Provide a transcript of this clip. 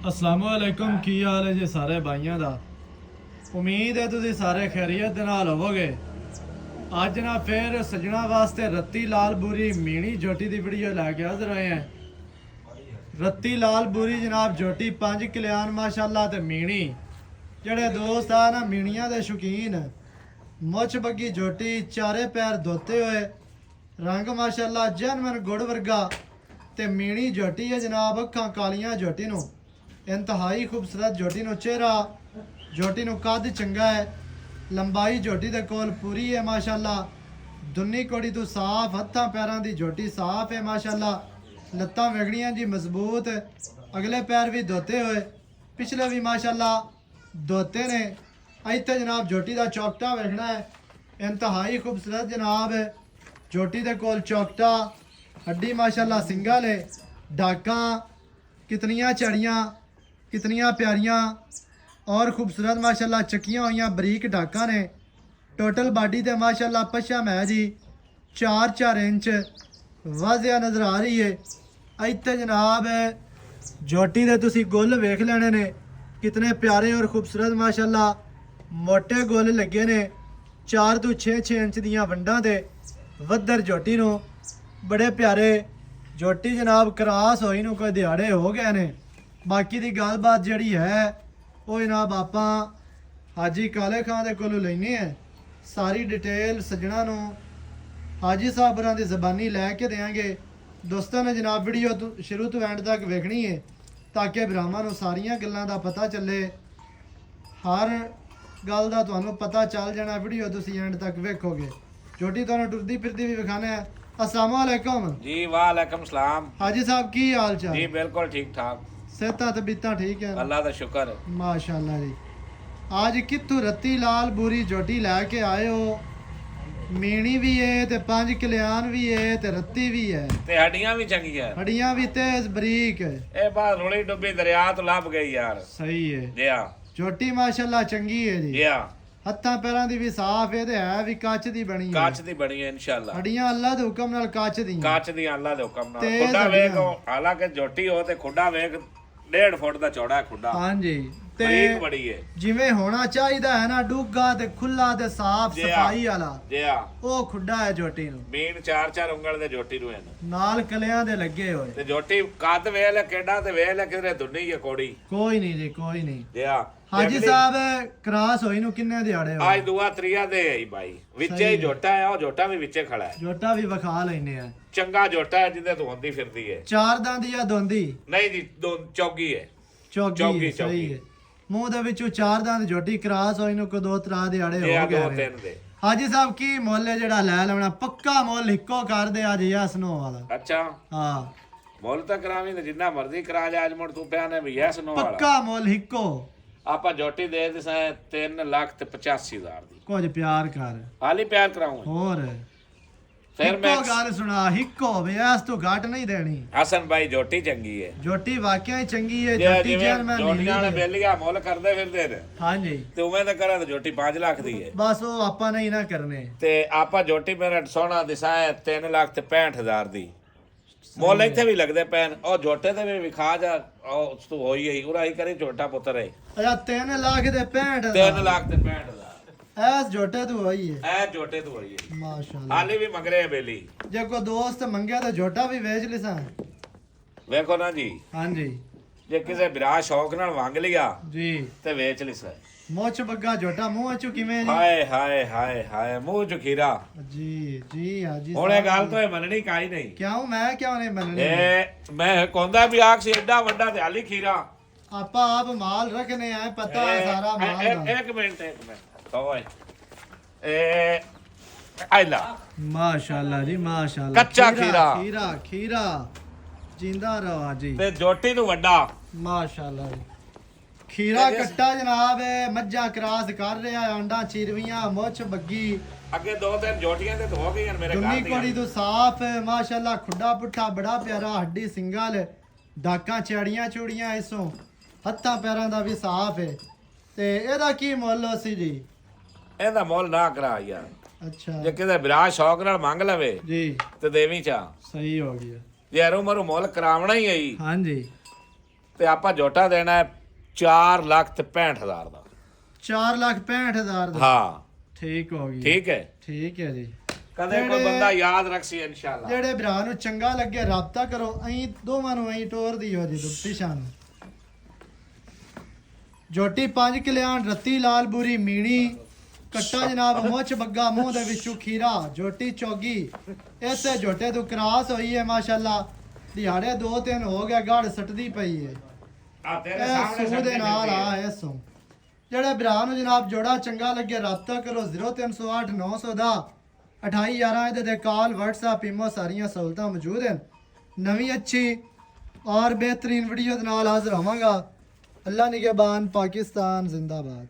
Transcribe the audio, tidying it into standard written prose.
अस्सलामुअलैकुम की हाल है जी सारे भाइयों का। उम्मीद है तुम सारे खैरियत दे नाल होवोगे। अज ना फिर सजना वास्ते रत्ती लाल बूरी मीणी जोटी की वीडियो लैके हाजिर होए हैं। रत्ती लाल बूरी जनाब जोटी 5 कल्याण माशाल्लाह ते मीणी जेड़े दोस्त आ ना मीणियां दे शौकीन मुछ बग्गी जोटी चारे पैर धोते हुए रंग माशाल्लाह जनमन गुड़ वर्गा ते मीणी जोटी है जनाब। अखां कालियां जोटी नूं इंतहाई खूबसूरत जोटी नो चेहरा जोटी नो कद चंगा है। लंबाई जोटी दे कोल पूरी है माशाल्लाह। दुन्नी कोड़ी तो साफ हत्थां पैरां दी जोटी साफ है माशाल्लाह। लत्तां वेगड़ियां जी मजबूत अगले पैर भी धोते हुए पिछले भी माशाल्लाह धोते ने। इत्थे जनाब जोटी दा चौकटा वेखना है इंतहाई खूबसूरत जनाब है। जोटी दे कोल चौकटा हड्डी माशाल्लाह सिंगल है। डाकां कितनियां चढ़ियां कितनियां प्यारियां और खूबसूरत माशाल्लाह चक्कियां हुई बरीक डाका ने। टोटल बाडी ते माशाल्लाह पछम है जी 4-4 इंच वाजिया नज़र आ रही है। इत्थे जनाब जोटी दे तुसी गुल वेख लेने ने कितने प्यारे और खूबसूरत माशाल्लाह मोटे गुल लगे ने। 4 तो 6 इंच दियां वंडां ते वद्दर जोटी नूं बड़े प्यारे जोटी जनाब क्रास होई नूं कोई दिहाड़े हो गए ने। बाकी दी गलबात जिहड़ी है वो जनाब आपां हाजी काले खां दे कोलों लैने है। सारी डिटेल सज्जणा नूं हाजी साहब होरां दी ज़बानी लैके देंगे। दोस्तों ने जनाब वीडियो शुरू तो एंड तक वेखनी है ताकि भरावां नूं सारियां गल्लां दा पता चले। हर गल दा तुहानूं पता चल जाना वीडियो तुसीं एंड तक वेखोगे। जोटी तुहानूं टुरदी फिरदी भी विखाना है। अस्सलाम वालेकुम जी। वालेकुम सलाम हाजी साहब की हाल चाल जी। बिल्कुल ठीक ठाक सेहतां तबीयतां ठीक है अल्लाह दा शुक्र है माशाल्लाह जी। आज कित्थों रत्ती लाल बूरी जोटी लैके आए हो। मीणी भी है ते 5 कल्याण भी है ते रत्ती भी है ते हड्डियां भी चंगियां हड्डियां भी तेज बरीक है। ए बात रोली डुब्बी दरिया तो लभ गई यार। सही है जी हां जोटी माशाल्लाह चंगी है जी। जी हां हत्थां पैरां दी भी साफ है ते है भी कच दी बनी है। काच दी बनी है इंशाल्लाह। हड्डियां अल्लाह दे हुक्म नाल कच दी काच दी अल्लाह दे हुक्म नाल। तेज खुड्डा वेख हड्डियां। हालांकि जोटी हो ते खुड्डा वेख 1.5 फुट दा चौड़ा है खुड्डा। हां जी ते बरीक बड़ी है जिवें होना चाहिदा है ना डूगा ते खुला ते साफ जी हां। सफाई वाला जी हां ਉਹ ਖੁੱਡਾ ਹੈ ਜੋਟੀ ਨੂੰ बीन 4-4 ਉਂਗਲ ਦੇ जोटी ਨੂੰ ਹਨ ਨਾਲ ਕਲਿਆਂ ਦੇ ਲੱਗੇ ਹੋਏ। ਤੇ जोटी ਕੱਦ ਵੇਖ ਲੈ ਕਿੱਡਾ ਤੇ ਵੇਖ ਲੈ ਕਿਧਰੇ ਦੁੰਨੀ ਹੈ ਕੋੜੀ। ਕੋਈ ਨਹੀਂ ਜੀ ਕੋਈ ਨਹੀਂ। ਜੀ ਹਾਂ ਹਾਜੀ ਸਾਹਿਬ ਕਰਾਸ ਹੋਈ ਨੂੰ ਕਿੰਨੇ ਦਿਹਾੜੇ ਹੋਏ? आज दुआ त्रिया दे है भाई विचे सही ही है। जोटा है और जोटा भी विचे खड़ा है। ਜੋਟਾ ਵੀ ਵਿਖਾ ਲੈਨੇ ਆ। चंगा जोटा है जिंदे तो होंदी फिरदी है। ਚਾਰ ਦੰਦ ਜਾਂ ਦੋਂਦੀ नहीं जी दो चौगी है। ਚੌਗੀ ਚੌਗੀ, ਸਹੀ ਚੌਗੀ। ਹੈ। ਮੂੰਹ ਦੇ ਵਿੱਚੋਂ ਚਾਰ ਦੰਦ ਜੋਟੀ ਕਰਾਸ ਹੋਈ ਨੂੰ ਕੋ 2-3 ਦਿਹਾੜੇ ये ਹੋ दो ਗਏ ਨੇ। तीन दे। ਹਾਜੀ ਸਾਹਿਬ ਕੀ ਮੁੱਲ ਹੈ ਜਿਹੜਾ ਲੈ ਲੈਣਾ? ਪੱਕਾ ਮੁੱਲ ਇੱਕੋ ਕਰ ਦੇ ਅੱਜ ਯਸ ਨੋ ਵਾਲਾ। अच्छा ਹਾਂ मोल तक करावी ते जिन्ना मर्जी करा जा आज मुड़ तू पिया ने भी यस नो वाला। ਪੱਕਾ ਮੁੱਲ ਇੱਕੋ। आपा जोटी दे दिस 3,85,000 दी। ਕੁਝ ਪਿਆਰ ਕਰ हाली प्यार कराऊं ਹੋਰ फिर मैं ਇੱਕੋ ਗੱਲ ਸੁਣਾ ਇੱਕੋ ਹੋਵੇ ਇਸ ਤੋਂ ਘੱਟ ਨਹੀਂ ਦੇਣੀ। हसन भाई जोटी चंगी है। ਜੋਟੀ ਵਾਕਿਆ ਹੀ ਚੰਗੀ ਹੈ। जे ਜੋਟੀ जिवें ਜਨ मैं जोटियां वाले बेलिया मोल करदे फिरदे ने ਹਾਂਜੀ ते उवें ते करा ते जोटी 5 लाख दी है। ਬਸ ਉਹ ਆਪਾਂ ਨਹੀਂ ਨਾ ਕਰਨੇ। ਤੇ ਆਪਾਂ ਜੋਟੀ ਮੇਰਾ ਸੋਹਣਾ ਦਿਸਾਇਆ 3,65,000 ਦੀ। ਮੁੱਲ ਇੱਥੇ ਵੀ ਲੱਗਦੇ ਪੈਣ ਉਹ ਜੋਟੇ ਤੇ ਵੀ ਵਿਖਾ ਜਾ ਉਹ ਤੂੰ ਹੋਈ ਗਈ ਉਰਾ ਹੀ ਕਰੀ ਛੋਟਾ ਪੁੱਤਰ ਹੈ। ਅੱਛਾ 3 ਲੱਖ ਦੇ 65 3,65,000 ਐਸ ਜੋਟੇ ਤੋਂ ਹੋਈ ਹੈ ਇਹ ਜੋਟੇ ਤੋਂ ਹੋਈ ਹੈ। ਮਾਸ਼ਾਅੱਲਾ। ਹਾਲੀ ਵੀ ਮੰਗਰੇ ਹੈ ਬੇਲੀ। ਜੇ ਕੋਈ ਦੋਸਤ ਮੰਗਿਆ ਤਾਂ ਜੋਟਾ ਵੀ ਵੇਚ ਲਿਸਾਂ। ਵੇਖੋ ਨਾ ਜੀ ਹਾਂਜੀ ਜੇ ਕਿਸੇ ਵਿਰਾਹ ਸ਼ੌਕ ਨਾਲ ਵੰਗ ਲਿਆ ਜੀ ਤੇ ਵੇਚ ਲਿਸਾ। ਮੋਚ ਬੱਗਾ ਜੋਟਾ ਮੂੰਹ ਚੋਂ ਕਿਵੇਂ ਜੀ? ਹਾਏ ਹਾਏ ਹਾਏ ਹਾਏ ਮੂੰਹ ਚ ਖੀਰਾ। ਜੀ ਜੀ ਹਾਜੀ ਹੁਣ ਇਹ ਗੱਲ ਤੋਂ ਇਹ ਮੰਨਣੀ ਕਾਈ ਨਹੀਂ। ਕਿਉਂ ਮੈਂ ਕਿਉਂ ਨਹੀਂ ਮੰਨਣੀ? ਇਹ ਮੈਂ ਕਹਿੰਦਾ ਵੀ ਆਖ ਸੀ ਐਡਾ ਵੱਡਾ ਤੇ ਹਾਲੀ ਖੀਰਾ। ਆਪਾਂ ਆਪ ਮਾਲ ਰੱਖਨੇ ਆ ਪਤਾ ਹੈ ਸਾਰਾ ਮਾਲ ਦਾ। ਇੱਕ ਮਿੰਟ ਓਏ ਆਇਲਾ ਮਾਸ਼ਾਅੱਲਾ ਜੀ ਮਾਸ਼ਾਅੱਲਾ। ਕੱਚਾ ਖੀਰਾ ਖੀਰਾ ਖੀਰਾ ਜਿੰਦਾ ਰਹਾ ਜੀ। ਤੇ ਜੋਟੀ ਨੂੰ ਵੱਡਾ ਮਾਸ਼ਾਅੱਲਾ ਜੀ। ਖੀਰਾ ਕੱਟਾ ਜਨਾਬ ਮੱਝਾਂ ਕਰਾਸ ਕਰ ਰਿਹਾ ਆਂਡਾ ਚੀਰਵੀਆਂ ਮੁੱਛ ਬੱਗੀ ਅੱਗੇ 2-3 ਜੋਟੀਆਂ ਤੇ ਹੋ ਗਈਆਂ ਮੇਰੇ ਦੁੰਨੀ ਘਰ ਕੋੜੀ ਦੀਆਂ। ਤੋਂ ਸਾਫ ਮਾਸ਼ਾਅੱਲਾ। ਖੁੱਡਾ ਪੁੱਠਾ ਬੜਾ ਪਿਆਰਾ ਹੱਡੀ ਸਿੰਗਲ ਡਾਕਾਂ ਚੜੀਆਂ ਚੂੜੀਆਂ ਇਸੋਂ ਹੱਥਾਂ ਪੈਰਾਂ ਦਾ ਵੀ ਸਾਫ ਹੈ। ਤੇ ਇਹਦਾ ਕੀ ਮੁੱਲ ਸੀ ਜੀ? ਇਹਦਾ ਮੁੱਲ ਨਾ ਕਰਾ ਯਾਰ। ਅੱਛਾ ਜੇ ਕਿਤੇ ਵਿਰਾਹ ਸ਼ੌਕ ਨਾਲ ਮੰਗ ਲਵੇ ਜੀ ਤੇ ਦੇਵੀ ਚਾ। ਸਹੀ ਹੋ ਗਿਆ। ਜੇ ਅਰੂ ਮਰੂ ਮੁੱਲ ਕਰਾਵਣਾ ਹੀ ਆਈ ਹਾਂਜੀ ਤੇ ਆਪਾਂ ਝੋਟਾ ਦੇਣਾ ਹੈ 4,65,000 ਦਾ। 4,65,000 ਦਾ। ਹਾਂ ਠੀਕ ਹੋ ਗਈ। ਠੀਕ ਹੈ, ਠੀਕ ਹੈ ਜੀ। ਕਦੇ ਕੋਈ ਬੰਦਾ ਯਾਦ ਰੱਖਸੀ ਇਨਸ਼ਾਅੱਲਾ। ਜਿਹੜੇ ਭਰਾ ਨੂੰ ਚੰਗਾ ਲੱਗੇ ਰਾਬਤਾ ਕਰੋ, ਅਸੀਂ ਦੋਵਾਂ ਨੂੰ ਅਸੀਂ ਟੋਰ ਦੀ ਹੋ ਜੀ ਪਿਛਾਂ ਨੂੰ। ਜੋਟੀ 5 ਕਿਲਿਆਣ ਰੱਤੀ ਲਾਲ ਬੂਰੀ ਮੀਣੀ ਕੱਟਾ ਜਨਾਬ ਮੁੱਛ ਬੱਗਾ ਮੂੰਹ ਦੇ ਵਿੱਚੋਂ ਖੀਰਾ ਜੋਟੀ ਚੋਗੀ ਇਸੇ ਜੋਟੇ ਤੋਂ ਕਰਾਸ ਹੋਈ ਹੈ ਮਾਸ਼ਾਅੱਲਾ। ਦਿਹਾੜੇ 2-3 ਹੋ ਗਿਆ ਗੜ ਸੱਟਦੀ ਪਈ ਹੈ। ਆ ਤੇਰੇ ਇਹ ਸਾਹਮਣੇ ਸੂ ਦੇ ਨਾਲ ਆ ਇਹ ਸੂ। ਜਿਹੜੇ ਭਰਾ ਨੂੰ ਜਨਾਬ ਜੋੜਾ ਚੰਗਾ ਲੱਗੇ ਰਾਬਤਾ ਕਰੋ 0308 900 ਦਾ 2811 ਇਹਦੇ ਤੇ ਕਾਲ WhatsApp ਇਮੋ ਸਾਰੀਆਂ ਸਹੂਲਤਾਂ ਮੌਜੂਦ ਹਨ। ਨਵੀਂ ਅੱਛੀ ਔਰ ਬਿਹਤਰੀਨ ਵੀਡੀਓ ਦੇ ਨਾਲ ਹਾਜ਼ਰ ਹੋਵਾਂਗਾ। ਅੱਲਾ ਨਿਗਹਬਾਨ, ਪਾਕਿस्तान जिंदाबाद।